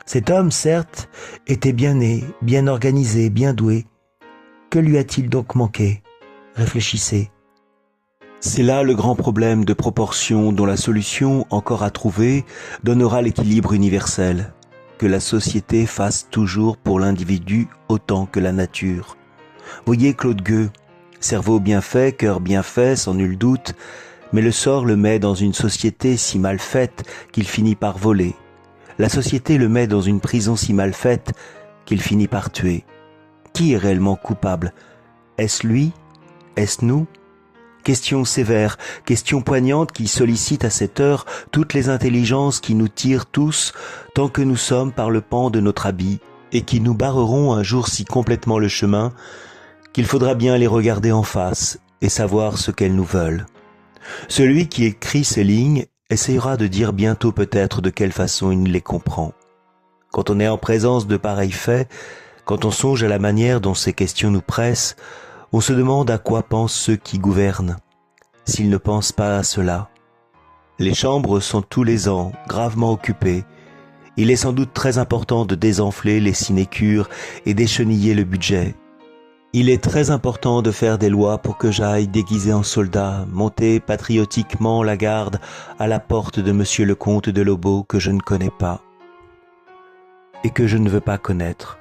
Cet homme, certes, était bien né, bien organisé, bien doué. Que lui a-t-il donc manqué? Réfléchissez. C'est là le grand problème de proportion dont la solution, encore à trouver, donnera l'équilibre universel. Que la société fasse toujours pour l'individu autant que la nature. Voyez Claude Gueux, cerveau bien fait, cœur bien fait, sans nul doute, mais le sort le met dans une société si mal faite qu'il finit par voler. La société le met dans une prison si mal faite qu'il finit par tuer. Qui est réellement coupable? Est-ce lui? Est-ce nous? Question sévère, question poignante qui sollicite à cette heure toutes les intelligences qui nous tirent tous, tant que nous sommes par le pan de notre habit, et qui nous barreront un jour si complètement le chemin, qu'il faudra bien les regarder en face et savoir ce qu'elles nous veulent. Celui qui écrit ces lignes essayera de dire bientôt peut-être de quelle façon il les comprend. Quand on est en présence de pareils faits, quand on songe à la manière dont ces questions nous pressent, on se demande à quoi pensent ceux qui gouvernent, s'ils ne pensent pas à cela. Les chambres sont tous les ans gravement occupées. Il est sans doute très important de désenfler les sinécures et d'écheniller le budget. Il est très important de faire des lois pour que j'aille déguisé en soldat, monter patriotiquement la garde à la porte de monsieur le comte de Lobau que je ne connais pas et que je ne veux pas connaître,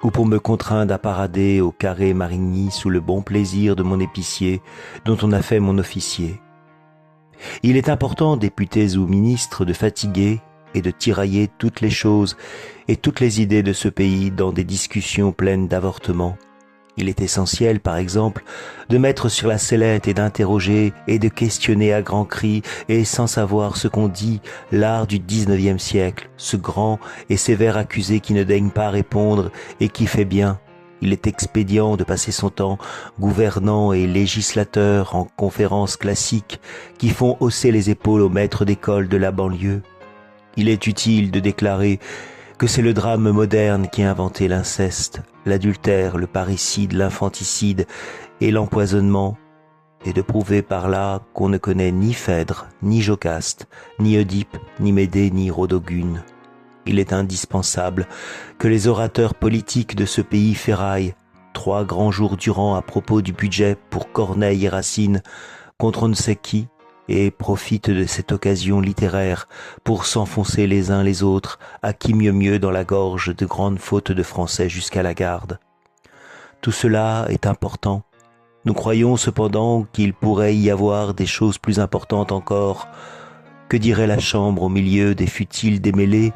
ou pour me contraindre à parader au carré Marigny sous le bon plaisir de mon épicier dont on a fait mon officier. Il est important, députés ou ministres, de fatiguer et de tirailler toutes les choses et toutes les idées de ce pays dans des discussions pleines d'avortements. Il est essentiel, par exemple, de mettre sur la sellette et d'interroger et de questionner à grands cris et sans savoir ce qu'on dit l'art du XIXe siècle, ce grand et sévère accusé qui ne daigne pas répondre et qui fait bien. Il est expédient de passer son temps gouvernant et législateur en conférences classiques qui font hausser les épaules aux maîtres d'école de la banlieue. Il est utile de déclarer que c'est le drame moderne qui a inventé l'inceste, l'adultère, le parricide, l'infanticide et l'empoisonnement, et de prouver par là qu'on ne connaît ni Phèdre, ni Jocaste, ni Oedipe, ni Médée, ni Rodogune. Il est indispensable que les orateurs politiques de ce pays ferraillent 3 grands jours durant à propos du budget pour Corneille et Racine contre on ne sait qui, et profitent de cette occasion littéraire pour s'enfoncer les uns les autres à qui mieux dans la gorge de grandes fautes de français jusqu'à la garde. Tout cela est important. Nous croyons cependant qu'il pourrait y avoir des choses plus importantes encore. Que dirait la Chambre au milieu des futiles démêlés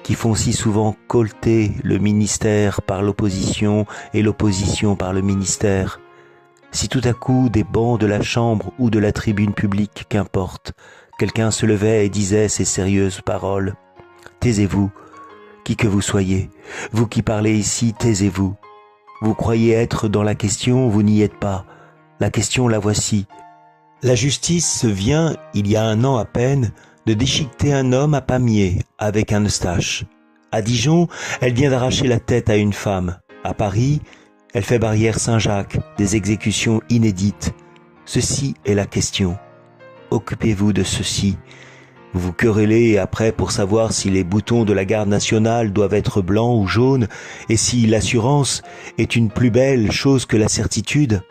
qui font si souvent colter le ministère par l'opposition et l'opposition par le ministère? Si tout à coup, des bancs de la chambre ou de la tribune publique, qu'importe, quelqu'un se levait et disait ces sérieuses paroles. Taisez-vous, qui que vous soyez. Vous qui parlez ici, taisez-vous. Vous croyez être dans la question, vous n'y êtes pas. La question, la voici. La justice vient, il y a 1 an à peine, de déchiqueter un homme à Pamiers avec un eustache. À Dijon, elle vient d'arracher la tête à une femme. À Paris, elle fait barrière Saint-Jacques, des exécutions inédites. Ceci est la question. Occupez-vous de ceci. Vous vous querellez après pour savoir si les boutons de la garde nationale doivent être blancs ou jaunes et si l'assurance est une plus belle chose que la certitude.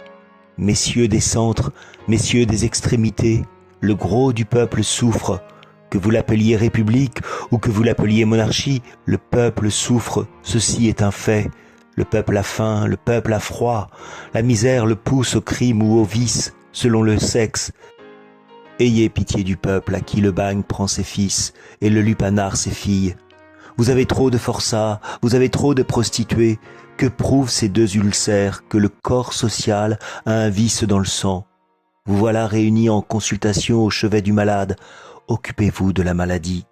Messieurs des centres, messieurs des extrémités, le gros du peuple souffre. Que vous l'appeliez république ou que vous l'appeliez monarchie, le peuple souffre, ceci est un fait. Le peuple a faim, le peuple a froid, la misère le pousse au crime ou au vice, selon le sexe. Ayez pitié du peuple à qui le bagne prend ses fils et le lupanar ses filles. Vous avez trop de forçats, vous avez trop de prostituées. Que prouvent ces 2 ulcères que le corps social a un vice dans le sang? Vous voilà réunis en consultation au chevet du malade. Occupez-vous de la maladie.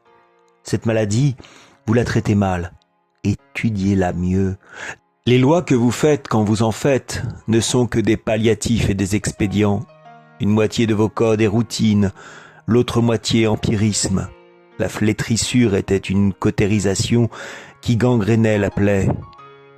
Cette maladie, vous la traitez mal. Étudiez-la mieux. Les lois que vous faites quand vous en faites ne sont que des palliatifs et des expédients. Une moitié de vos codes est routine, l'autre moitié empirisme. La flétrissure était une cautérisation qui gangrénait la plaie.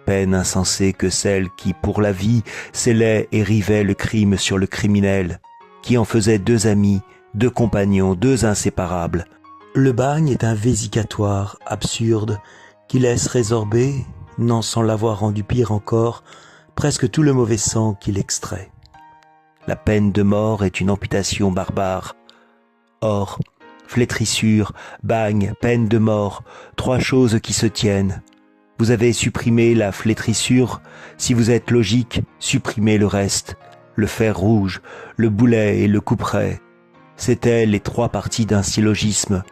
peine insensée que celle qui, pour la vie, scellait et rivait le crime sur le criminel, qui en faisait deux amis, deux compagnons, deux inséparables. Le bagne est un vésicatoire absurde qui laisse résorber, non sans l'avoir rendu pire encore, presque tout le mauvais sang qu'il extrait. La peine de mort est une amputation barbare. Or, flétrissure, bagne, peine de mort, trois choses qui se tiennent. Vous avez supprimé la flétrissure, si vous êtes logique, supprimez le reste, le fer rouge, le boulet et le couperet. C'étaient les trois parties d'un syllogisme.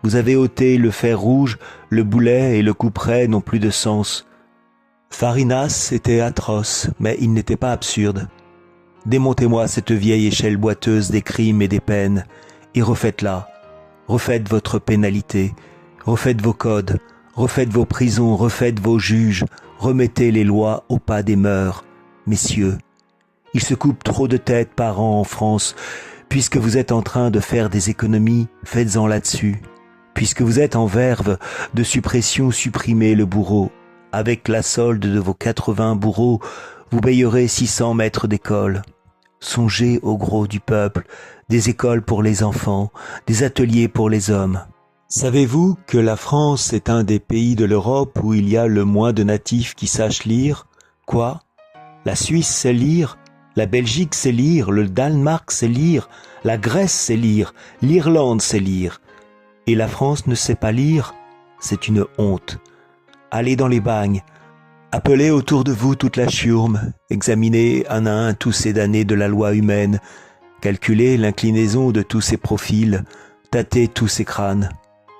Vous avez ôté le fer rouge, le boulet et le couperet n'ont plus de sens. Farinas était atroce, mais il n'était pas absurde. Démontez-moi cette vieille échelle boiteuse des crimes et des peines, et refaites-la. Refaites votre pénalité, refaites vos codes, refaites vos prisons, refaites vos juges, remettez les lois au pas des mœurs. Messieurs, il se coupe trop de têtes par an en France. Puisque vous êtes en train de faire des économies, faites-en là-dessus. Puisque vous êtes en verve de suppression, supprimez le bourreau. Avec la solde de vos 80 bourreaux, vous payerez 600 maîtres d'école. Songez au gros du peuple, des écoles pour les enfants, des ateliers pour les hommes. Savez-vous que la France est un des pays de l'Europe où il y a le moins de natifs qui sachent lire? Quoi? La Suisse sait lire, la Belgique sait lire, le Danemark sait lire, la Grèce sait lire, l'Irlande sait lire. Et la France ne sait pas lire? C'est une honte. Allez dans les bagnes, appelez autour de vous toute la chiourme, examinez un à un tous ces damnés de la loi humaine, calculez l'inclinaison de tous ces profils, tâtez tous ces crânes.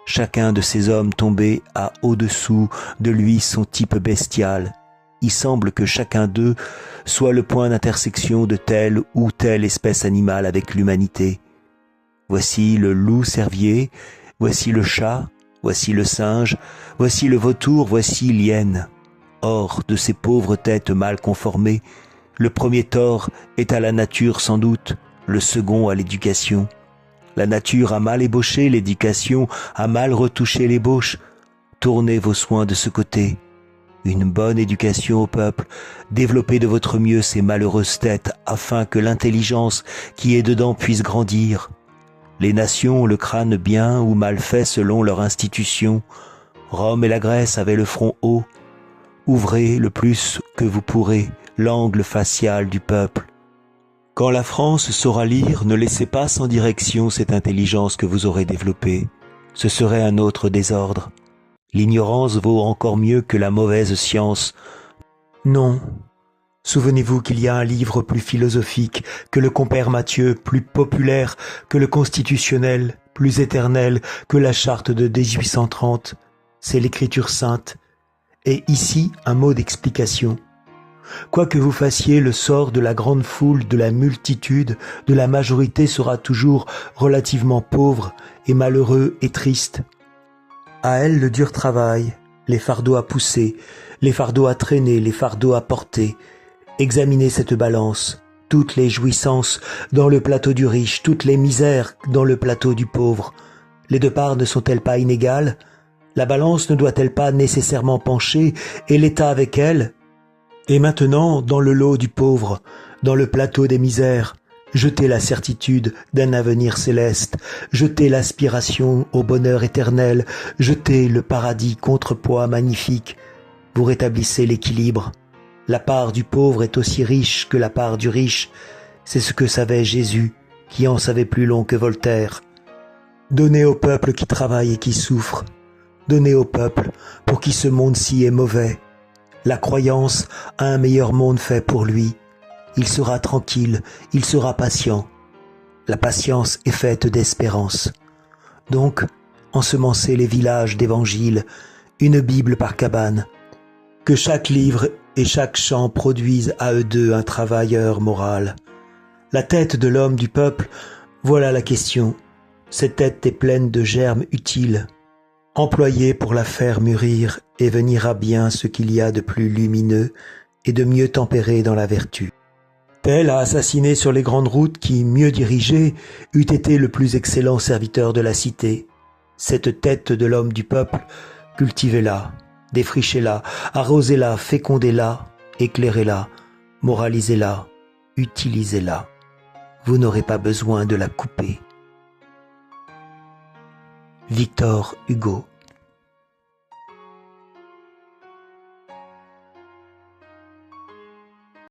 Chacun de ces hommes tombés a au-dessous de lui son type bestial. Il semble que chacun d'eux soit le point d'intersection de telle ou telle espèce animale avec l'humanité. Voici le loup-cervier, voici le chat, voici le singe, voici le vautour, voici l'hyène. Or, de ces pauvres têtes mal conformées, le premier tort est à la nature sans doute, le second à l'éducation. La nature a mal ébauché, l'éducation a mal retouché l'ébauche. Tournez vos soins de ce côté. Une bonne éducation au peuple, développez de votre mieux ces malheureuses têtes afin que l'intelligence qui est dedans puisse grandir. Les nations ont le crâne bien ou mal fait selon leur institution. Rome et la Grèce avaient le front haut. Ouvrez le plus que vous pourrez l'angle facial du peuple. Quand la France saura lire, ne laissez pas sans direction cette intelligence que vous aurez développée. Ce serait un autre désordre. L'ignorance vaut encore mieux que la mauvaise science. Non. Souvenez-vous qu'il y a un livre plus philosophique que le compère Matthieu, plus populaire que le constitutionnel, plus éternel que la charte de 1830. C'est l'écriture sainte. Et ici, un mot d'explication. Quoi que vous fassiez, le sort de la grande foule, de la multitude, de la majorité sera toujours relativement pauvre et malheureux et triste. À elle le dur travail, les fardeaux à pousser, les fardeaux à traîner, les fardeaux à porter. Examinez cette balance, toutes les jouissances dans le plateau du riche, toutes les misères dans le plateau du pauvre. Les deux parts ne sont-elles pas inégales? La balance ne doit-elle pas nécessairement pencher, et l'État avec elle? Et maintenant, dans le lot du pauvre, dans le plateau des misères, jetez la certitude d'un avenir céleste, jetez l'aspiration au bonheur éternel, jetez le paradis contrepoids magnifique. Vous rétablissez l'équilibre. La part du pauvre est aussi riche que la part du riche. C'est ce que savait Jésus, qui en savait plus long que Voltaire. Donnez au peuple qui travaille et qui souffre. Donnez au peuple pour qui ce monde-ci est mauvais. La croyance a un meilleur monde fait pour lui. Il sera tranquille, il sera patient. La patience est faite d'espérance. Donc, ensemencez les villages d'évangile, une Bible par cabane. Que chaque livre et chaque chant produisent à eux deux un travailleur moral. La tête de l'homme du peuple, voilà la question. Cette tête est pleine de germes utiles. Employée pour la faire mûrir et venir à bien ce qu'il y a de plus lumineux et de mieux tempéré dans la vertu. Tel a assassiné sur les grandes routes qui, mieux dirigé, eût été le plus excellent serviteur de la cité. Cette tête de l'homme du peuple, cultivez-la, Défrichez-la, arrosez-la, fécondez-la, éclairez-la, moralisez-la, utilisez-la. Vous n'aurez pas besoin de la couper. Victor Hugo.